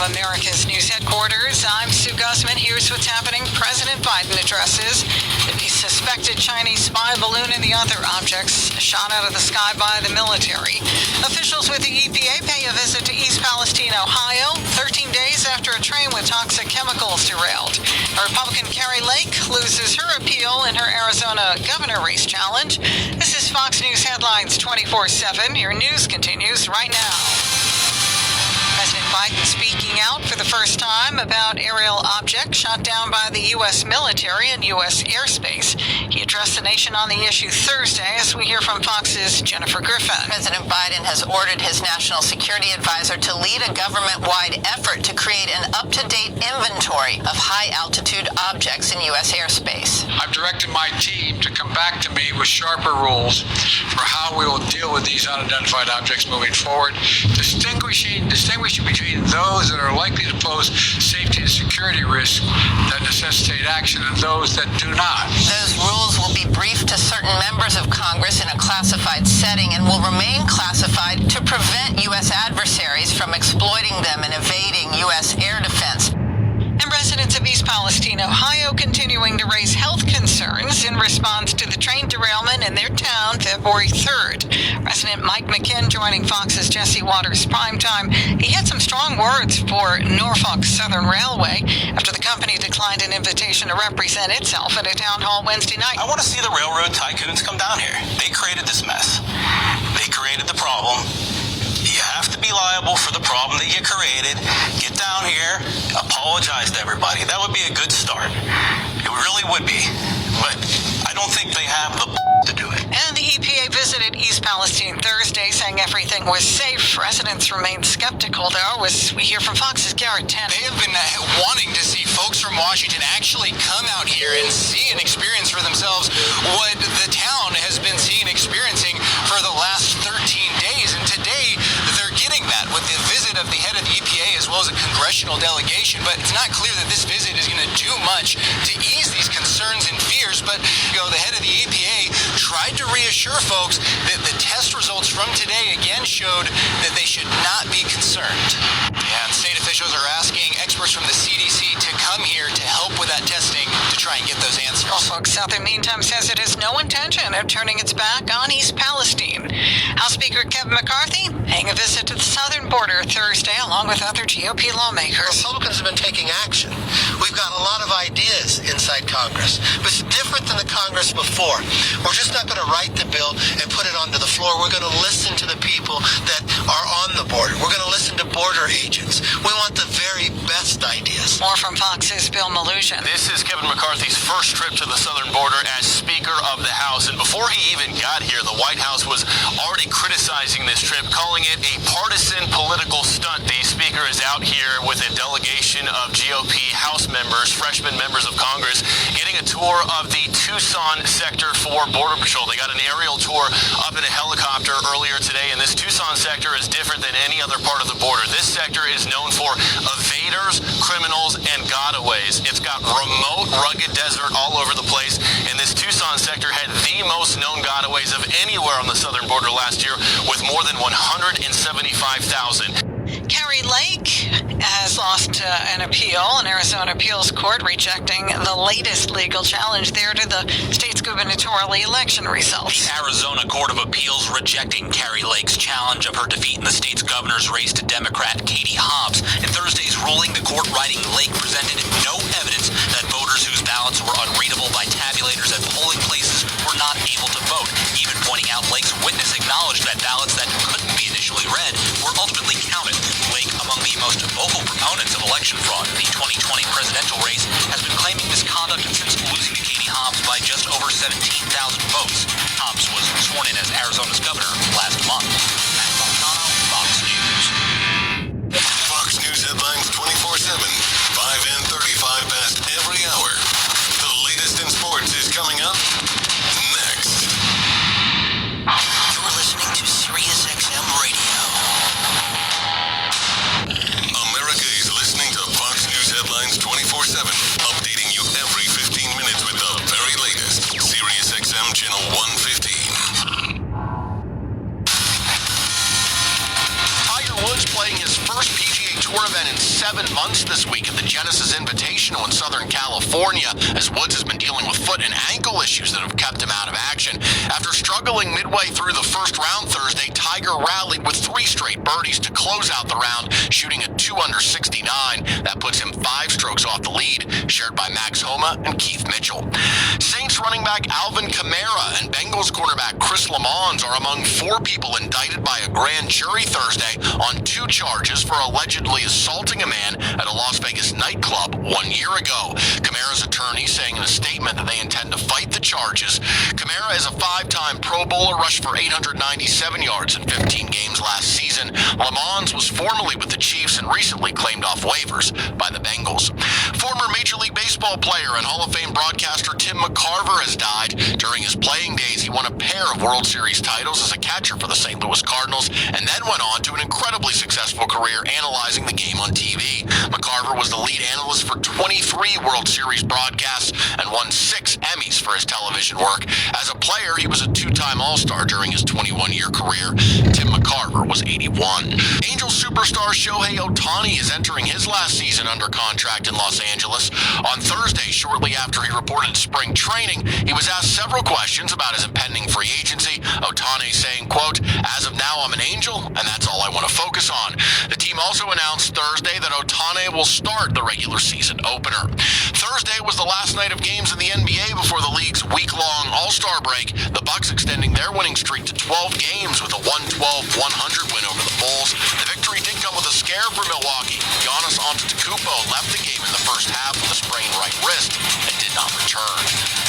America's news headquarters. I'm Sue Gussman. Here's what's happening. President Biden addresses the suspected Chinese spy balloon and the other objects shot out of the sky by the military. Officials with the EPA pay a visit to East Palestine, Ohio, 13 days after a train with toxic chemicals derailed. Republican Kari Lake loses her appeal in her Arizona governor race challenge. This is Fox News Headlines 24/7. Your news continues right now. President Biden speaking out for the first time about aerial objects shot down by the U.S. military in U.S. airspace. He addressed the nation on the issue Thursday, as we hear from Fox's Jennifer Griffin. President Biden has ordered his national security advisor to lead a government-wide effort to create an up-to-date inventory of high-altitude objects in U.S. airspace. I've directed my team to come back to me with sharper rules for how we will deal with these unidentified objects moving forward, distinguishing between those that are likely to pose safety and security risks that necessitate action and those that do not. Those rules will be briefed to certain members of Congress in a classified setting and will remain classified to prevent U.S. adversaries from exploiting them and evading U.S. air defense. And residents of East Palestine, Ohio, continuing to raise health concerns in response to the train derailment in their town February 3rd. Resident Mike McKinn joining Fox's Jesse Waters Primetime. He had some strong words for Norfolk Southern Railway after the company declined an invitation to represent itself at a town hall Wednesday night. I want to see the railroad tycoons come down here. They created this mess. They created the problem. You have to be liable for the problem that you created. Get down here, apologize to everybody. That would be a good start. It really would be. But I don't think they have the to do it. And the EPA visited East Palestine Thursday, saying everything was safe. Residents remain skeptical, though, as we hear from Fox's Garrett Tennant. They have been wanting to see folks from Washington actually come out here and see and experience for themselves what the town has been seeing and experiencing for the last 13 days. And today, they're getting that with the visit of the head of the EPA as well as a congressional delegation. But it's not clear that this visit is going to do much to ease these concerns and fears. But, the head of the EPA tried to reassure folks that the test results from today again showed that they should not be concerned. And state officials are asking experts from the CDC to come here to help with that testing to try and get those answers. Norfolk Southern, meantime, says it has no intention of turning its back on East Palestine. House Speaker Kevin McCarthy paying a visit to the southern border Thursday, along with other GOP lawmakers. Republicans have been taking action. We've got a lot of ideas inside Congress, but it's different than the Congress before. We're just not going to write the bill and put it onto the floor. We're going to listen to the people that are on the border. We're going to listen to border agents. We want the very best ideas. More from Fox's Bill Maluzhin. This is Kevin McCarthy's first trip to the southern border as Speaker of the House. And before he even got here, the White House was already criticizing this trip, calling it a partisan political stunt. The Speaker is out here with a delegation of GOP House members, freshman members of Congress, getting a tour of the Tucson sector for Border Patrol. They got an aerial tour up in a helicopter earlier today, and this Tucson sector is different than any other part of the border. This sector is known for evaders, criminals, and gotaways. It's got remote, rugged desert all over the place, and this Tucson sector had the most known gotaways of anywhere on the southern border last year, with more than 175,000. Kari Lake has lost an appeal, an Arizona appeals court rejecting the latest legal challenge there to the state's gubernatorial election results. The Arizona Court of Appeals rejecting Kari Lake's challenge of her defeat in the state's governor's race to Democrat Katie Hobbs. In Thursday's ruling, the court writing Lake presented no evidence that voters whose ballots were unreadable by tabulators at polling places were not able to vote, even pointing out Lake's witness acknowledged that ballots that couldn't be initially read were ultimately counted. Lake, among the most vocal proponents of election fraud in the 2020 presidential race, has been claiming misconduct since losing to Katie Hobbs by just over 17,000 votes. Hobbs was sworn in as Arizona's governor last month. Matt Fontano, Fox News. Fox News headlines 24/7, 5 and 35 past every hour. The latest in sports is coming up next. You're listening to SiriusXM Radio. America is listening to Fox News headlines 24/7, updating you every 15 minutes with the very latest. SiriusXM channel 115. Tiger Woods playing his first PGA Tour tour event in 7 months this week at the Genesis Invitational in Southern California, as Woods has been dealing with foot and ankle issues that have kept him out of action. After struggling midway through the first round Thursday, Tiger rallied with 3 straight birdies to close out the round, shooting a 2 under 69. That puts him 5 strokes off the lead, shared by Max Homa and Keith Mitchell. Saints running back Alvin Kamara and Bengals cornerback Chris Lamons are among 4 people indicted by a grand jury Thursday on 2 charges for allegedly assaulting a man at a Las Vegas nightclub 1 year ago. Kamara's attorney saying in a statement that they intend to fight the charges. Kamara is a 5-time Pro Bowler, rushed for 897 yards in 15 games last season. Lamons was formerly with the Chiefs and recently claimed off waivers by the Bengals. Former Major League Baseball player and Hall of Fame broadcaster Tim McCarver has died. During his playing days, he won a pair of World Series titles as a catcher for the St. Louis Cardinals and then went on to an incredibly successful career analyzing the game on TV. McCarver was the lead analyst for 23 World Series broadcasts and won 6 Emmys for his television work. As a player, he was a 2-time All-Star during his 21-year career. Tim McCarver was 81. Angels superstar Shohei Ohtani is entering his last season under contract in Los Angeles. On Thursday, shortly after he reported spring training, he was asked several questions about his impending free agency. Ohtani saying, quote, "As of now, I'm an Angel, and that's all I want to focus on." The team also announced Thursday that Ohtani will start the regular season opener. Thursday was the last night of games in the NBA before the league's week-long All-Star break. The Bucks extending their winning streak to 12 games with a 112-100 win over the Bulls. The victory did come with a scare for Milwaukee. Giannis Antetokounmpo left the game in the first half with a sprained right wrist and did not return.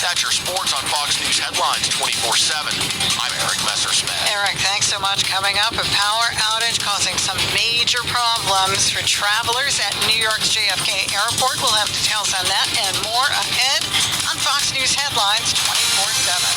That's your sports on Fox News Headlines 24/7. I'm Eric Messersmith. Eric, thanks so much. Coming up, a power outage causing some major problems for travelers at New York's JFK Airport. We'll have details on that and more ahead on Fox News Headlines 24/7.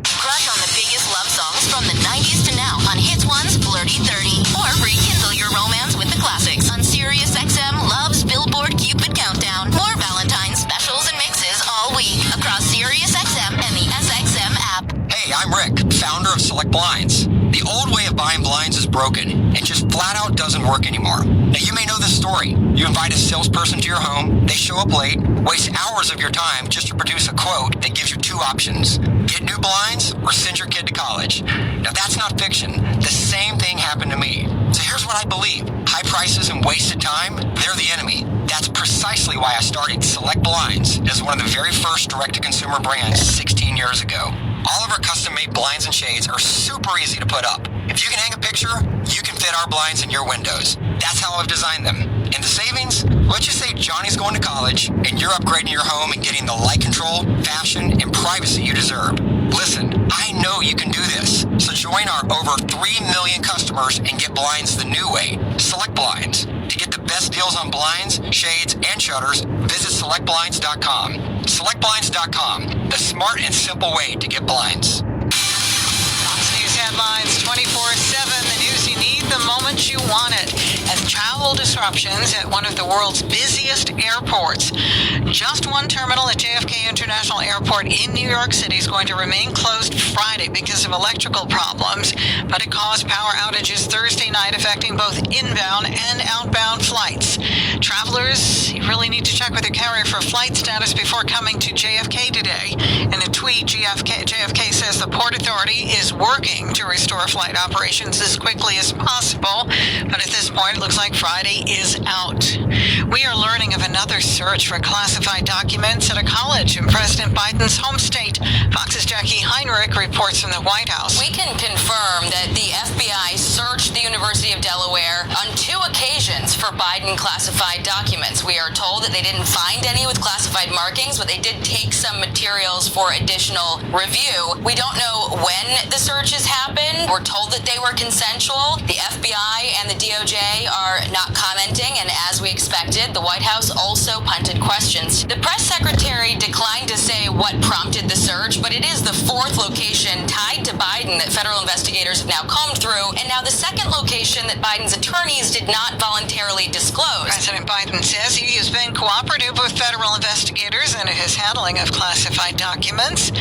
Crush on the biggest love songs from the 90s to now on Hits 1's Flirty 30. Or rekindle your romance with the classics on Sirius XM Love's Billboard Cupid Countdown. More Valentine's specials and mixes all week across Sirius XM and the SXM app. Hey, I'm Rick, founder of Select Blinds. The old way of buying blinds is broken and just flat out doesn't work anymore. Now, you may know this story. You invite a salesperson to your home, they show up late, waste hours of your time just to produce a quote that gives you 2 options. Get new blinds or send your kid to college. Now, that's not fiction. The same thing happened to me. So here's what I believe. High prices and wasted time, they're the enemy. That's precisely why I started Select Blinds as one of the very first direct-to-consumer brands 16 years ago. All of our custom-made blinds and shades are super easy to put up. If you can hang a picture, you can fit our blinds in your windows. That's how I've designed them. And the savings? Let's just say Johnny's going to college and you're upgrading your home and getting the light control, fashion, and privacy you deserve. Listen, I know you can do this. So join our over 3 million customers and get blinds the new way. Select Blinds. To get the best deals on blinds, shades, and shutters, visit selectblinds.com. Selectblinds.com, the smart and simple way to get blinds. Fox News Headlines 24/7, the news you need the moment you want it. And travel disruptions at one of the world's busiest airports. Just one terminal at JFK International Airport in New York City is going to remain closed Friday because of electrical problems, but it caused power outages Thursday night affecting both inbound and outbound flights. Travelers really need to check with their carrier for flight status before coming to JFK today. In a tweet, JFK says the Port Authority is working to restore flight operations as quickly as possible, but at this point it looks like Friday is out. We are learning of another search for classified documents at a college in President Biden's home state. Fox's Jackie Heinrich reports from the White House. We can confirm that the FBI searched the University of Delaware on 2 occasions for Biden classified documents. We are told that they didn't find any with classified markings, but they did take some materials for additional review. We don't know when the searches happened. We're told that they were consensual. The FBI and the DOJ are not commenting, and as we expected, the White House also punted questions. The press secretary declined to say what prompted the search, but it is the 4th location tied to Biden that federal investigators have now combed through, and now the 2nd location that Biden's attorneys did not voluntarily disclose. President Biden says he has been cooperative with federal investigators in his handling of classified documents.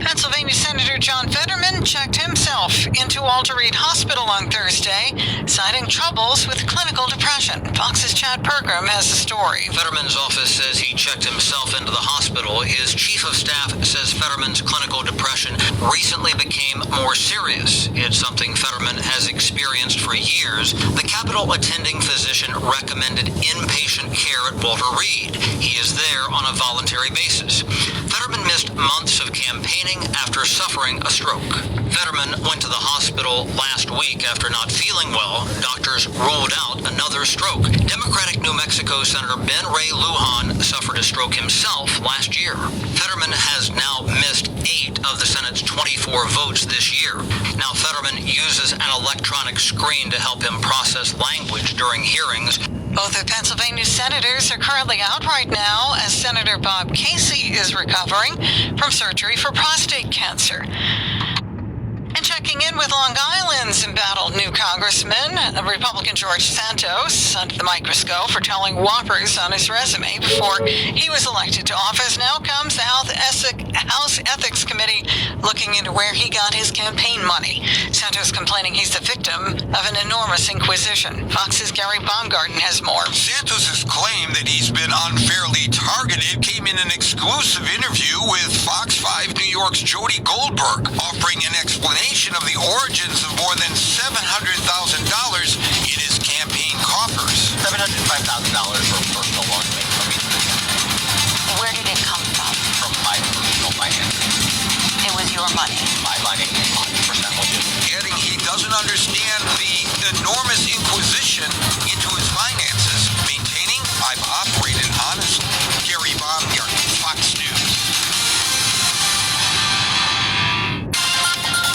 Pennsylvania Senator John Fetterman checked himself into Walter Reed Hospital on Thursday, citing troubles with clinical depression. Fox's Chad Pergram has the story. Fetterman's office says he checked himself into the hospital. His chief of staff says Fetterman's clinical depression recently became more serious. It's something Fetterman has experienced for years. The Capitol attending physician recommended inpatient care at Walter Reed. He is there on a voluntary basis. Fetterman missed months of campaigning after suffering a stroke. Fetterman went to the hospital last week after not feeling well. Doctors ruled out another stroke. Democratic New Mexico Senator Ben Ray Lujan suffered a stroke himself last year. Fetterman has now missed 8 of the Senate's 24 votes this year. Now Fetterman uses an electronic screen to help him process language during hearings. Both of Pennsylvania's senators are currently out right now as Senator Bob Casey is recovering from surgery for prostate cancer. And checking in with Long Island's embattled new congressman, Republican George Santos, under the microscope for telling whoppers on his resume before he was elected to office. Now comes the House Ethics Committee looking into where he got his campaign money. Santos complaining he's the victim of an enormous inquisition. Fox's Gary Baumgarten has more. Santos' claim that he's been unfairly targeted came in an exclusive interview with Fox 5 New York's Jody Goldberg, offering an explanation of the origins of more than $700,000 in his campaign coffers. $705,000 for personal loan made from me. Where did it come from? From my personal finances. It was your money. My money, 100% legit. Adding he doesn't understand the enormous inquisition into his finances, maintaining I've operated honestly. Gary Baumgarten, Fox News.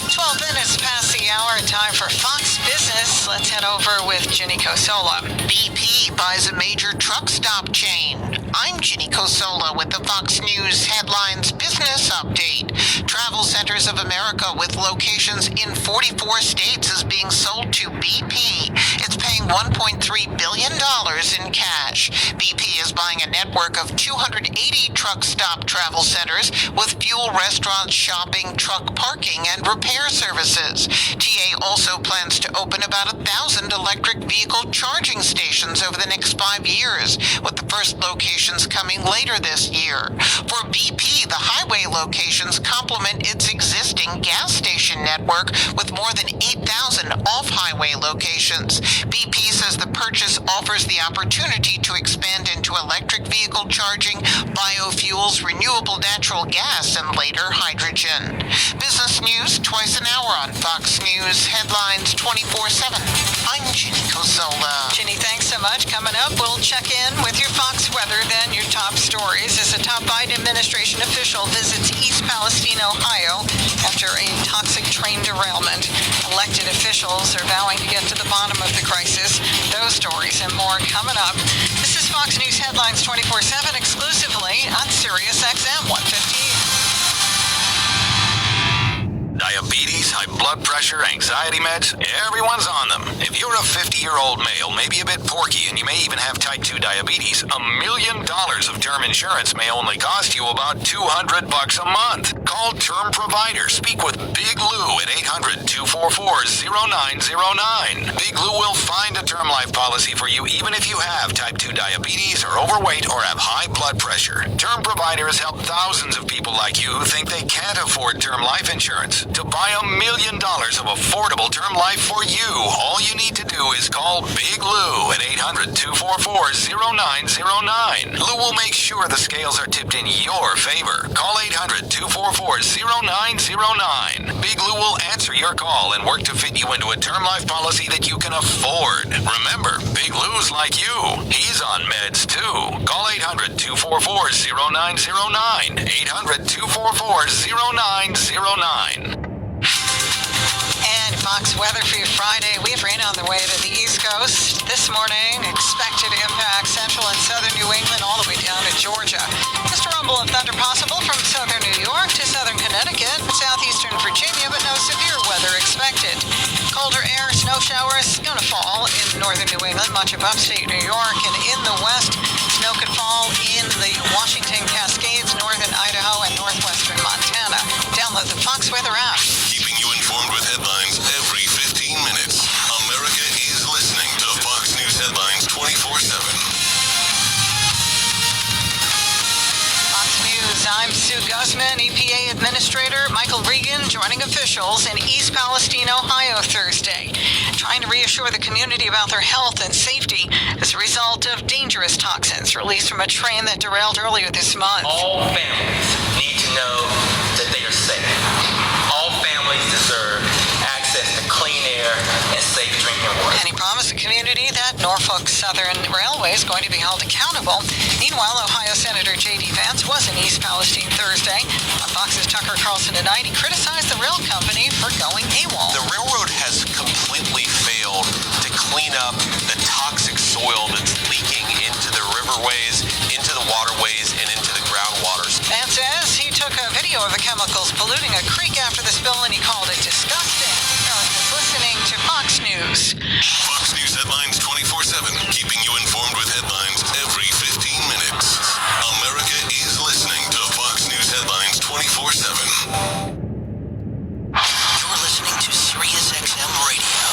12 minutes past the hour, time for Fox Business. Let's head over with Ginny Cosola. BP buys a major truck stop chain. I'm Ginny Cosola with the Fox News Headlines Business Update. Travel Centers of America with locations in 44 states is being sold to BP. It's paying $1.3 billion in cash. BP is buying a network of 280 truck stop travel centers with fuel, restaurants, shopping, truck parking, and repair services. TA also plans to open about 1,000 electric vehicle charging stations over the next 5 years, with the first locations coming later this year. For BP, the highway locations complement its existing gas station network with more than 8,000 off-highway locations. BP says the purchase offers the opportunity to expand into electric vehicle charging, biofuels, renewable natural gas, and later hydrogen. Business news twice an hour on Fox News Headlines 24/7. I'm Ginny Cosola. Ginny, thanks so much. Coming up, we'll check in with your Fox weather, then your top stories as a top Biden administration official visits East Palestine, Ohio, after a toxic train derailment. Elected officials are vowing to get to the bottom of the crisis. Those stories and more coming up. This is Fox News Headlines 24/7 exclusively on Sirius XM 150. Diabetes, high blood pressure, anxiety meds, everyone's on them. If you're a 50-year-old male, maybe a bit porky, and you may even have type 2 diabetes, $1 million of term insurance may only cost you about $200 a month. Call Term Provider. Speak with Big Lou at 800-244-0909. Big Lou will find a term life policy for you even if you have type 2 diabetes, are overweight, or have high blood pressure. Term Provider has helped thousands of people like you who think they can't afford term life insurance. To buy $1 million of affordable term life for you, all you need to do is call Big Lou at 800-244-0909. Lou will make sure the scales are tipped in your favor. Call 800-244-0909. Big Lou will answer your call and work to fit you into a term life policy that you can afford. Remember, Big Lou's like you. He's on meds too. Call 800-244-0909. 800-244-0909. And Fox weather for your Friday. We have rain on the way to the East Coast this morning. Expected impact central and southern New England all the way down to Georgia. Just a rumble of thunder possible from southern New York to southern Connecticut and southeastern Virginia, but no severe weather expected. Colder air, snow showers going to fall in northern New England, much of upstate New York, and in the west, snow could fall in the Washington Cascades, northern Idaho, and northwestern Montana. Download the Fox Weather app. Keeping you informed with headlines every officials in East Palestine, Ohio, Thursday, trying to reassure the community about their health and safety as a result of dangerous toxins released from a train that derailed earlier this month. All families need to know that they are safe. All families deserve access to clean air and safe drinking water. And he promised the community that Norfolk Southern Railway is going to be held accountable. Meanwhile, Ohio Senator J.D. Vance was in East Palestine Thursday. On Fox's Tucker Carlson tonight, he criticized the rail company for going AWOL. The railroad has completely failed to clean up the toxic soil that's leaking into the riverways, into the waterways, and into the groundwaters. Vance says he took a video of the chemicals polluting a creek after the spill and he called it disgusting. America's listening to Fox News. Fox News headlines 24/7, keeping you informed with headlines every 15 minutes. America is listening to Fox News headlines 24/7. You're listening to Sirius XM Radio.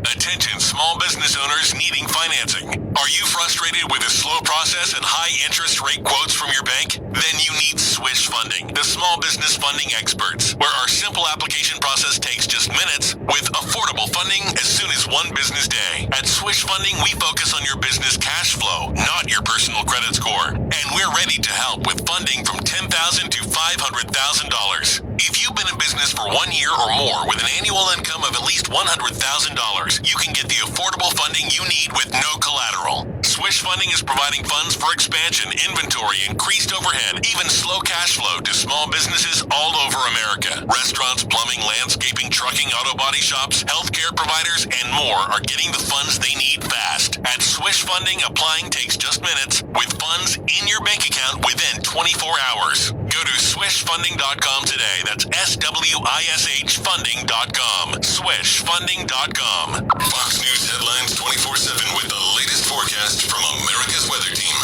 Attention small business owners needing financing. Are you frustrated with a slow process and high interest rate quotes from your bank? Then you need Swish Funding, the small business funding experts, where our simple application process takes just minutes with affordable funding as soon as one business day. At Swish Funding, we focus on your business cash flow, not your personal credit score. And we're ready to help with funding from $10,000 to $500,000. If you've been in business for 1 year or more with an annual income of at least $100,000, you can get the affordable funding you need with no collateral. Swish Funding is providing funds for expansion, inventory, increased overhead, even slow cash flow to small businesses all over America. Restaurants, plumbing, landscaping, trucking, auto body shops, healthcare providers, and more are getting the funds they need fast. At Swish Funding, applying takes just minutes with funds in your bank account within 24 hours. Go to swishfunding.com today. That's SWISH funding.com. Swishfunding.com. Fox News headlines 24/7 with the latest forecast from America's weather team.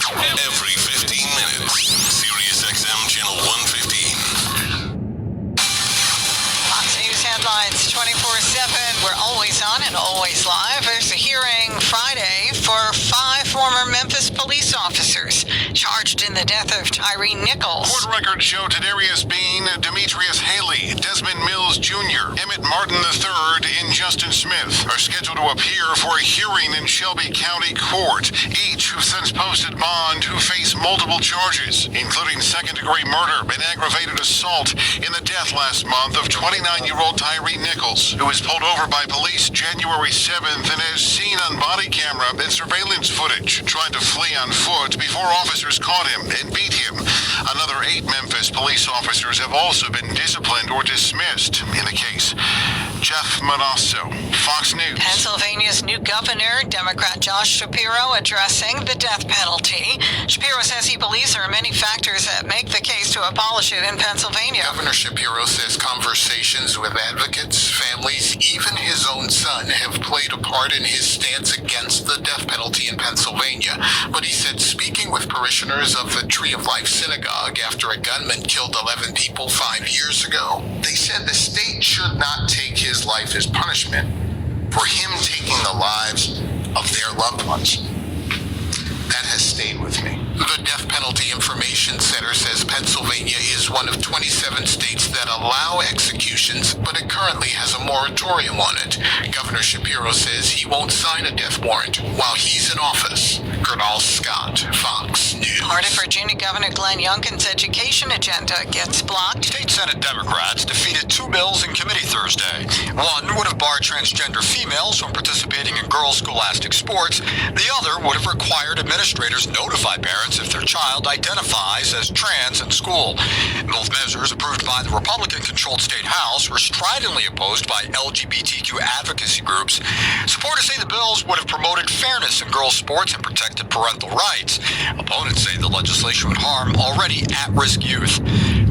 Every 15 minutes. Sirius XM channel 115. Fox News headlines 24/7. We're always on and always live. There's a hearing Friday for 5 former Memphis police officers charged in the death of Tyree Nichols. Court records show Tadarius Bean, Demetrius Haley, Desmond Mills Jr., Emmett Martin III, and Justin Smith are scheduled to appear for a hearing in Shelby County Court. Each who've since posted bond who face multiple charges, including second-degree murder and aggravated assault in the death last month of 29-year-old Tyree Nichols, who was pulled over by police January 7th and is seen on body camera and surveillance footage trying to flee on foot before officers caught him and beat him. Another 8 Memphis police officers have also been disciplined or dismissed in the case. Jeff Manasso, Fox News. Pennsylvania's new governor, Democrat Josh Shapiro, addressing the death penalty. Shapiro says he believes there are many factors that make the case to abolish it in Pennsylvania. Governor Shapiro says conversations with advocates, families, even his own son have played a part in his stance against the death penalty in Pennsylvania. But he said speaking with parishioners of the Tree of Life Synagogue after a gunman killed 11 people 5 years ago, they said the state should not take his life as punishment for him taking the lives of their loved ones. That has stayed with me. The Death Penalty Information Center says Pennsylvania is one of 27 states that allow executions, but it currently has a moratorium on it. Governor Shapiro says he won't sign a death warrant while he's in office. Gernal Scott, Fox News. Florida Virginia Governor Glenn Youngkin's education agenda gets blocked. State Senate Democrats defeated 2 bills in committee Thursday. One would have barred transgender females from participating in girls' scholastic sports. The other would have required administrators notify parents if their child identifies as trans in school. Both measures, approved by the Republican-controlled state House, were stridently opposed by LGBTQ advocacy groups. Supporters say the bills would have promoted fairness in girls' sports and protected parental rights. Opponents say the legislation would harm already at-risk youth.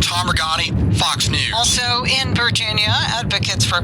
Tom Regani, Fox News. Also in Virginia, advocates for